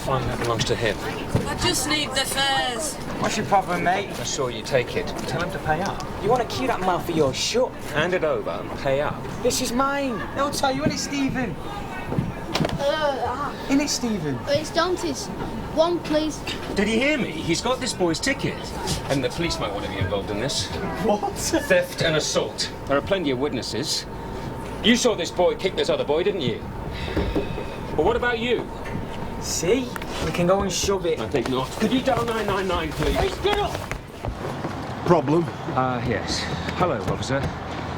find that belongs to him. I just need the fares. What's your problem, mate? I saw you take it. Tell him to pay up. You want to keep that mouth of yours shut? Hand it over and pay up. This is mine. He'll tell you, innit, Stephen? Innit, Stephen? It's Donte's. One, please. Did he hear me? He's got this boy's ticket. And the police might want to be involved in this. What? Theft and assault. There are plenty of witnesses. You saw this boy kick this other boy, didn't you? But what about you? See? We can go and shove it. I think not. Could you dial 999, please? Hey, get up! Problem? Yes. Hello, officer.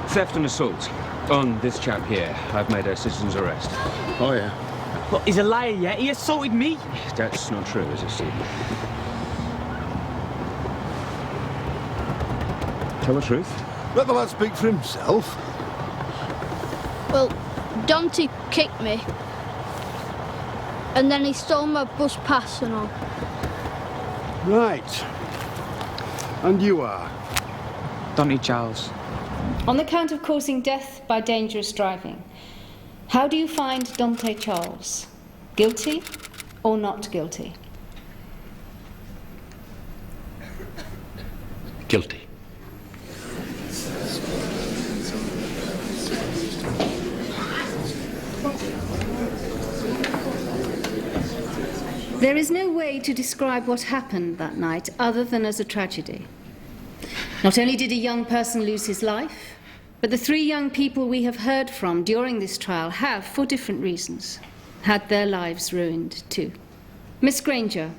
Theft and assault. On this chap here. I've made a citizen's arrest. Oh, yeah. Look, he's a liar, yeah? He assaulted me. That's not true, is it, Steve? Tell the truth. Let the lad speak for himself. Well, Donte kicked me. And then he stole my bus pass and all. Right. And you are? Donte Charles. On the count of causing death by dangerous driving, how do you find Donte Charles? Guilty or not guilty? Guilty. There is no way to describe what happened that night other than as a tragedy. Not only did a young person lose his life, but the 3 young people we have heard from during this trial have, for different reasons, had their lives ruined too. Miss Granger,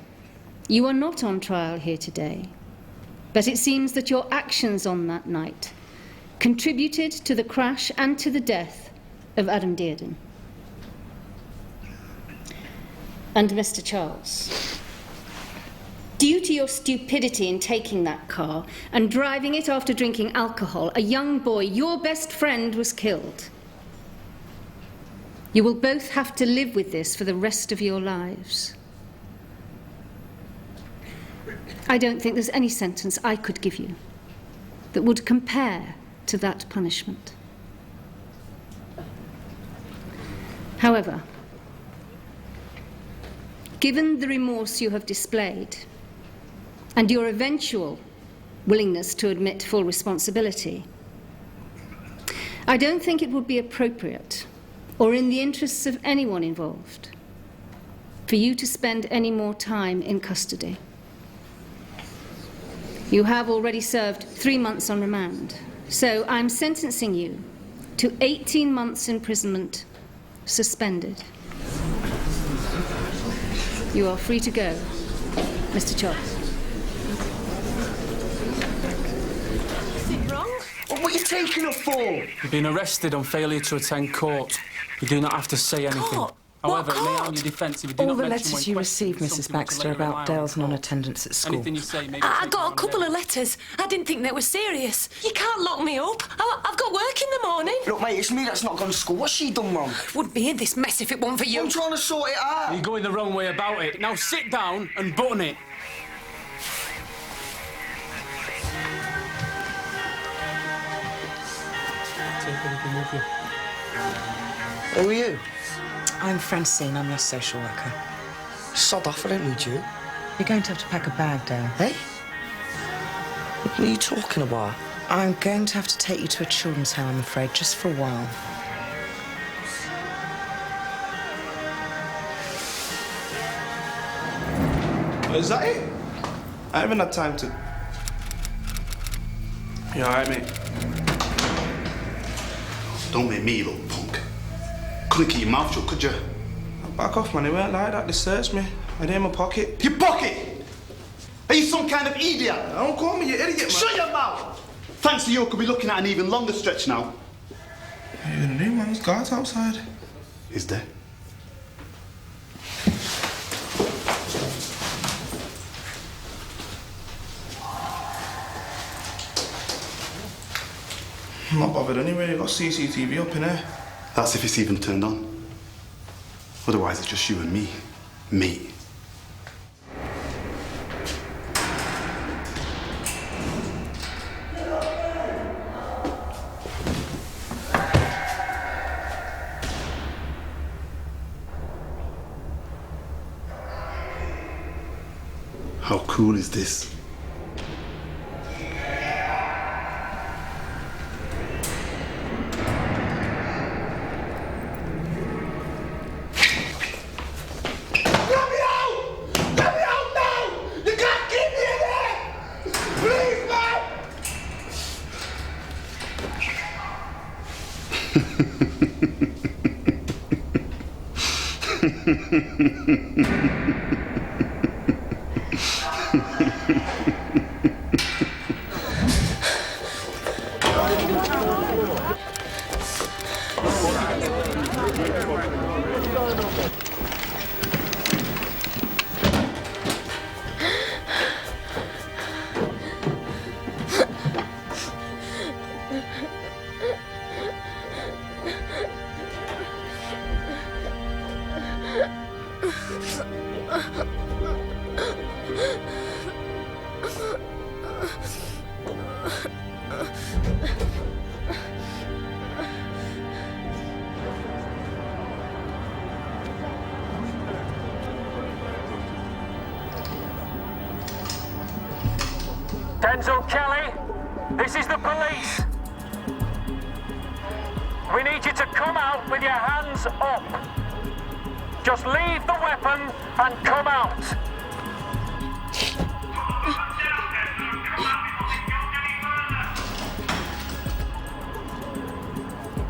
you are not on trial here today, but it seems that your actions on that night contributed to the crash and to the death of Adam Dearden. And Mr. Charles, due to your stupidity in taking that car and driving it after drinking alcohol, a young boy, your best friend, was killed. You will both have to live with this for the rest of your lives. I don't think there's any sentence I could give you that would compare to that punishment. However, given the remorse you have displayed and your eventual willingness to admit full responsibility, I don't think it would be appropriate or in the interests of anyone involved for you to spend any more time in custody. You have already served 3 months on remand, so I'm sentencing you to 18 months imprisonment, suspended. You are free to go, Mr. Charles. Is it wrong? What are you taking her for? You've been arrested on failure to attend court. You do not have to say anything. Court? However, What it may court? harm your defence if you do All not the mention letters when you questioned received, Mrs. something to Baxter, later about rely on Dale's in court. non-attendance at school. Anything you say may be I taken got a on couple there. of letters. I didn't think they were serious. You can't lock me up. I've got work in the morning. Look, mate, it's me that's not gone to school. What's she done wrong? Wouldn't be in this mess if it weren't for you. I'm trying to sort it out. You're going the wrong way about it. Now sit down and button it. Take anything with you. Who are you? I'm Francine, I'm your social worker. Sod off, I don't need you. You're going to have to pack a bag, Dale. Hey? What are you talking about? I'm going to have to take you to a children's home, I'm afraid, just for a while. Is that it? I haven't had time to... You alright, mate? Don't make me look punk. Couldn't keep your mouth shut, could you? Back off, man. It weren't like that. They searched me. I had it in my pocket. Your pocket? Are you some kind of idiot? Don't call me, you idiot, man. Shut your mouth! Thanks to you, I could be looking at an even longer stretch now. What are you gonna do, man? There's guards outside. Is there? I'm not bothered anyway. You've got CCTV up in here. That's if it's even turned on. Otherwise, it's just you and me. Me. How cool is this? Denzel Kelly, this is the police. We need you to come out with your hands up. Just leave the weapon and come out.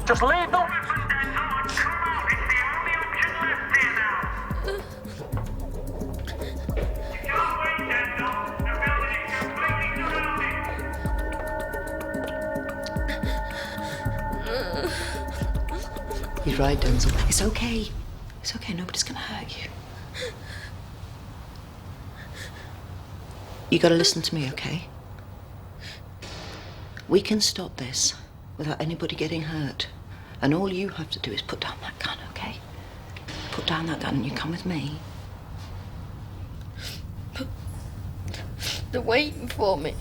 Just leave the weapon, Denzel, and come out. It's the only option left here now. You can't wait, Denzel. The building is completely surrounded. You're right, Donte. It's okay. It's okay. Nobody's gonna hurt you. You gotta listen to me, okay? We can stop this without anybody getting hurt. And all you have to do is put down that gun, okay? Put down that gun and you come with me. They're waiting for me.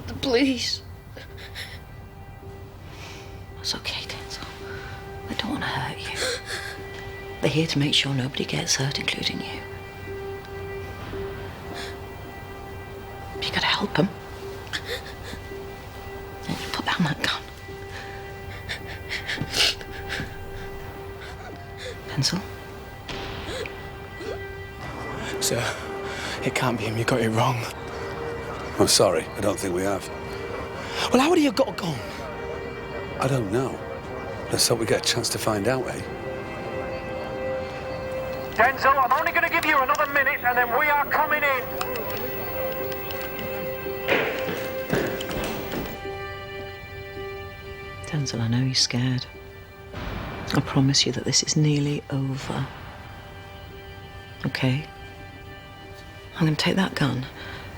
The police. It's okay, Denzel. They don't want to hurt you. They're here to make sure nobody gets hurt, including you. You gotta help them. Put down that gun. Pencil? Sir, it can't be him. You got it wrong. I'm sorry. I don't think we have. Well, how would he have got a gun? I don't know. Let's hope we get a chance to find out, eh? Denzel, I'm only going to give you another minute and then we are coming in. Denzel, I know you're scared. I promise you that this is nearly over. Okay? I'm going to take that gun,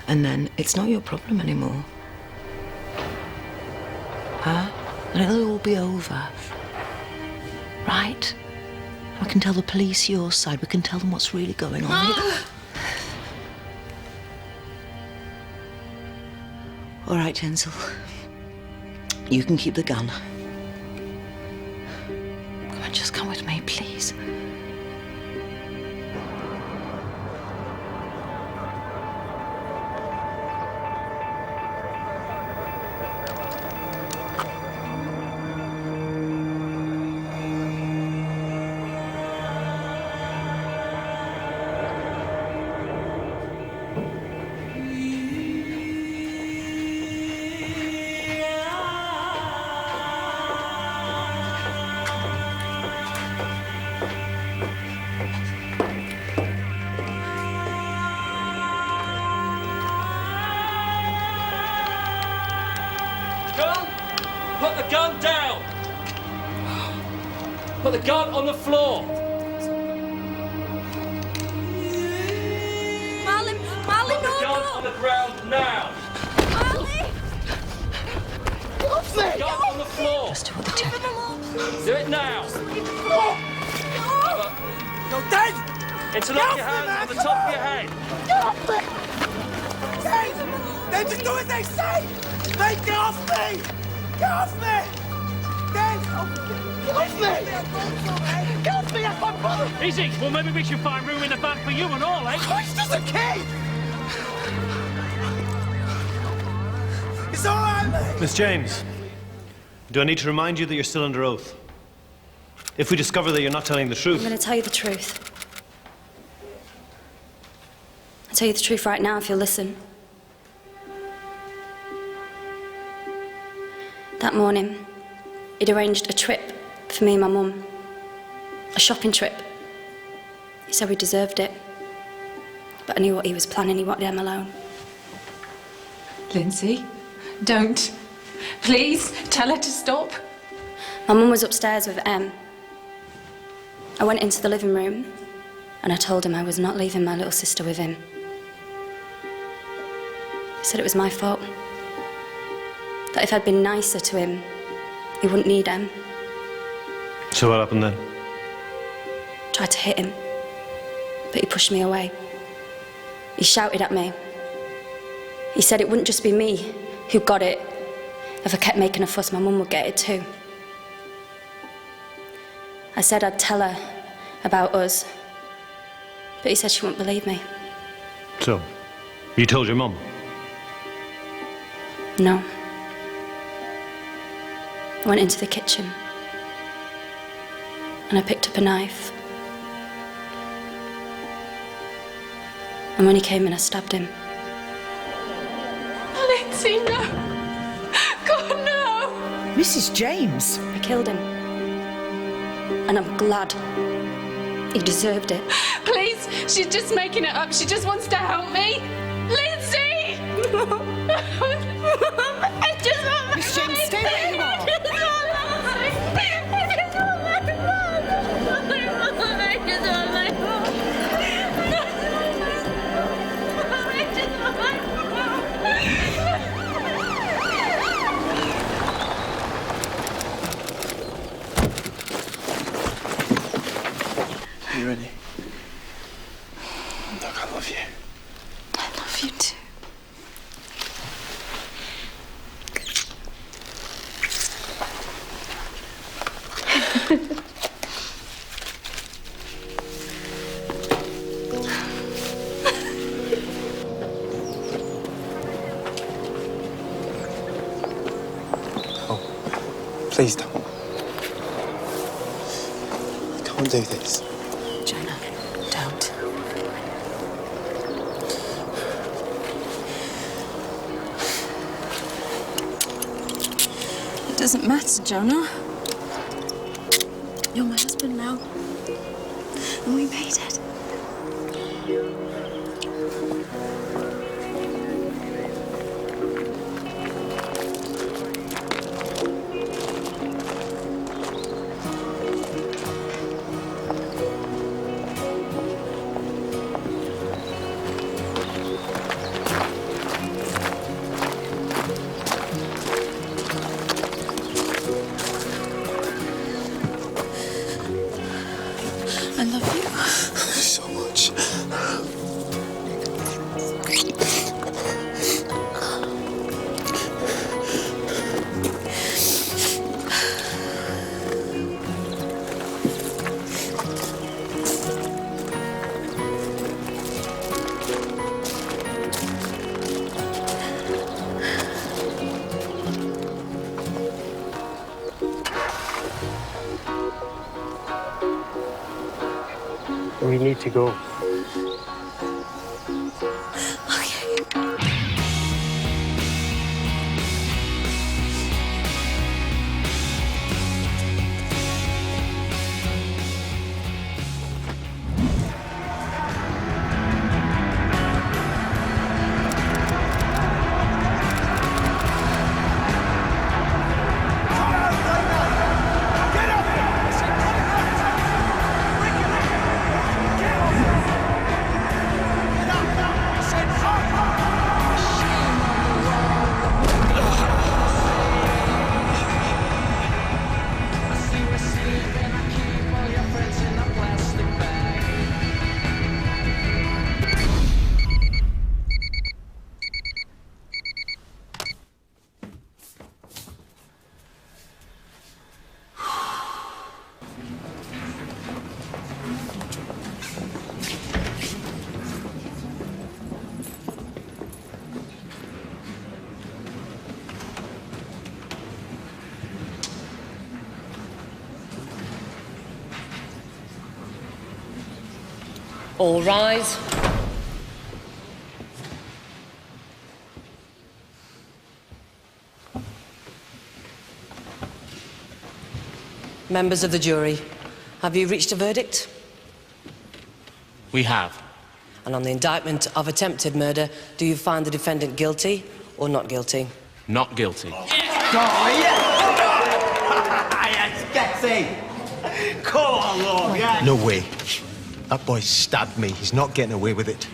and then it's not your problem anymore. Huh? And it'll all be over. Right? We can tell the police your side. We can tell them what's really going on. All right, Denzel. You can keep the gun. Come on, just come with me, please. Put the gun down! Put the gun on the floor! Marley, Put the gun on the ground now! Marley! Put the gun on the floor! Just do what they tell you. Do it now! No, Dad! Interlock your hands on the top of your head! Dad! They just do what they say! They get off me! Get off me! Dad! Get off me! Get off me! That's my brother! Easy! Well, maybe we should find room in the van for you and all, eh? Oh, he's just a kid! It's all right, mate. Miss James, do I need to remind you that you're still under oath? If we discover that you're not telling the truth... I'm going to tell you the truth. I'll tell you the truth right now if you'll listen. That morning, he'd arranged a trip for me and my mum. A shopping trip. He said we deserved it. But I knew what he was planning. He wanted Em alone. Lindsay, don't. Please, tell her to stop. My mum was upstairs with Em. I went into the living room and I told him I was not leaving my little sister with him. He said it was my fault. That if I'd been nicer to him, he wouldn't need Em. So what happened then? Tried to hit him, but he pushed me away. He shouted at me. He said it wouldn't just be me who got it. If I kept making a fuss, my mum would get it too. I said I'd tell her about us, but he said she wouldn't believe me. So, you told your mum? No. I went into the kitchen and I picked up a knife. And when he came in, I stabbed him. Lindsay, no. God, no. Mrs. James. I killed him. And I'm glad. He deserved it. Please, she's just making it up. She just wants to help me. Lindsay! I just want Miss James, stay where you are. Are you ready? Look, I love you. I love you too. Please don't. You can't do this. Jonah, don't. It doesn't matter, Jonah. You're my husband now. And we made it. I love you. So much. We need to go. All rise. Members of the jury, have you reached a verdict? We have. And on the indictment of attempted murder, do you find the defendant guilty or not guilty? Not guilty. Yes, Getsy! Come on, Lord, yeah! No way. That boy stabbed me. He's not getting away with it.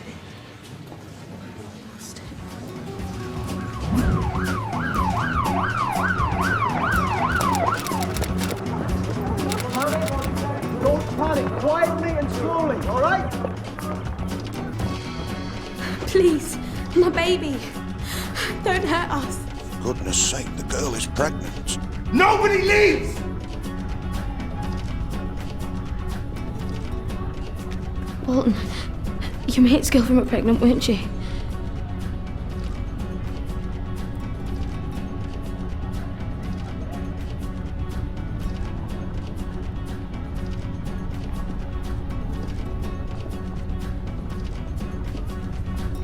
Don't panic. Quietly and slowly, all right? Please, my baby. Don't hurt us. Goodness sake, the girl is pregnant. Nobody leaves! Bolton, your mate's girlfriend was pregnant, weren't she?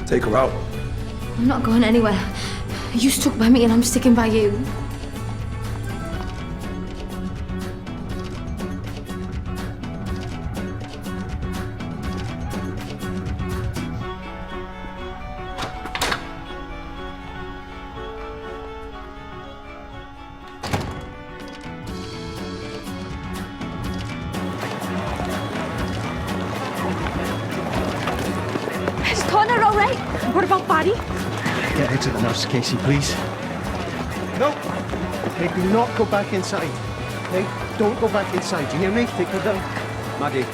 Take her out. I'm not going anywhere. You stuck by me and I'm sticking by you. Is Connor all right? What about Barry? Get her to the nurse, Casey, please. No. Hey, do not go back inside. Hey, don't go back inside. Do you hear me? Take her down. Maddie.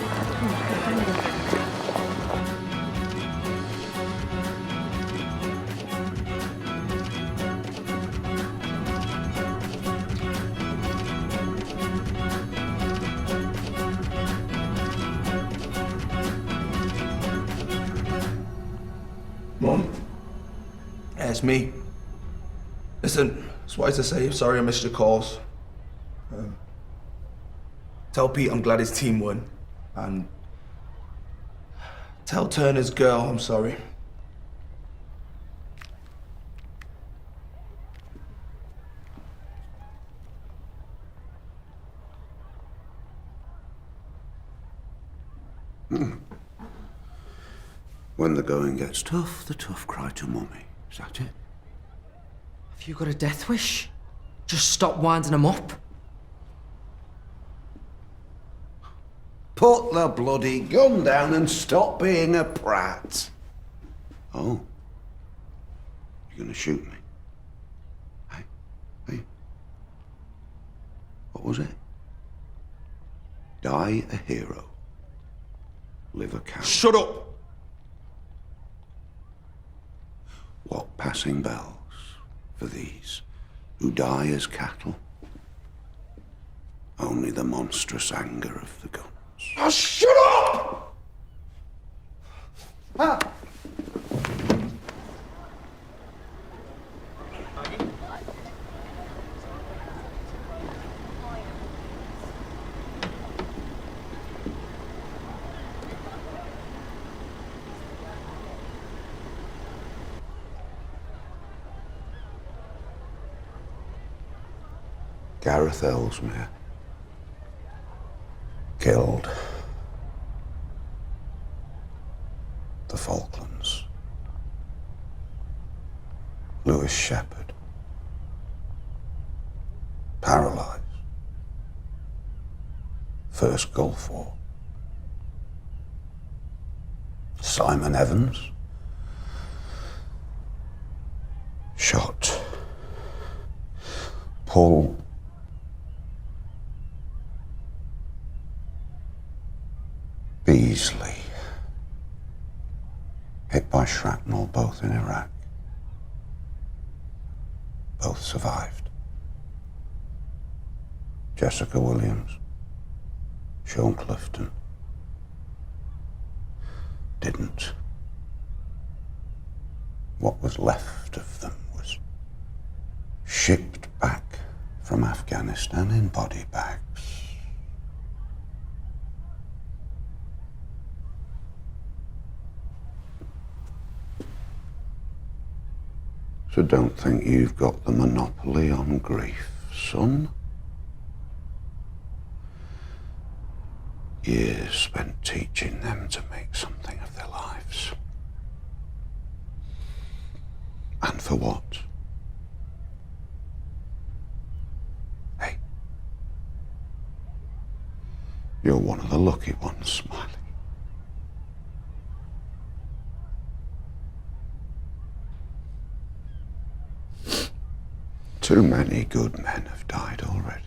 Mum? Yeah, it's me. Listen, it's wise to say sorry I missed your calls. Tell Pete I'm glad his team won. And tell Turner's girl I'm sorry. When the going gets tough, the tough cry to mummy. Is that it? Have you got a death wish? Just stop winding them up. Put the bloody gun down and stop being a prat. Oh. You're gonna shoot me? Hey? What was it? Die a hero. Live a coward. Shut up! What passing bells for these who die as cattle? Only the monstrous anger of the guns. Oh, shut up! Ah. Gareth Ellesmere. Killed. The Falklands. Lewis Shepherd. Paralysed. First Gulf War. Simon Evans. Shot. Paul Beasley. Hit by shrapnel, both in Iraq. Both survived. Jessica Williams, Sean Clifton, didn't. What was left of them was shipped back from Afghanistan in body bags. So don't think you've got the monopoly on grief, son. Years spent teaching them to make something of their lives. And for what? Hey, you're one of the lucky ones, Smiley. Too many good men have died already.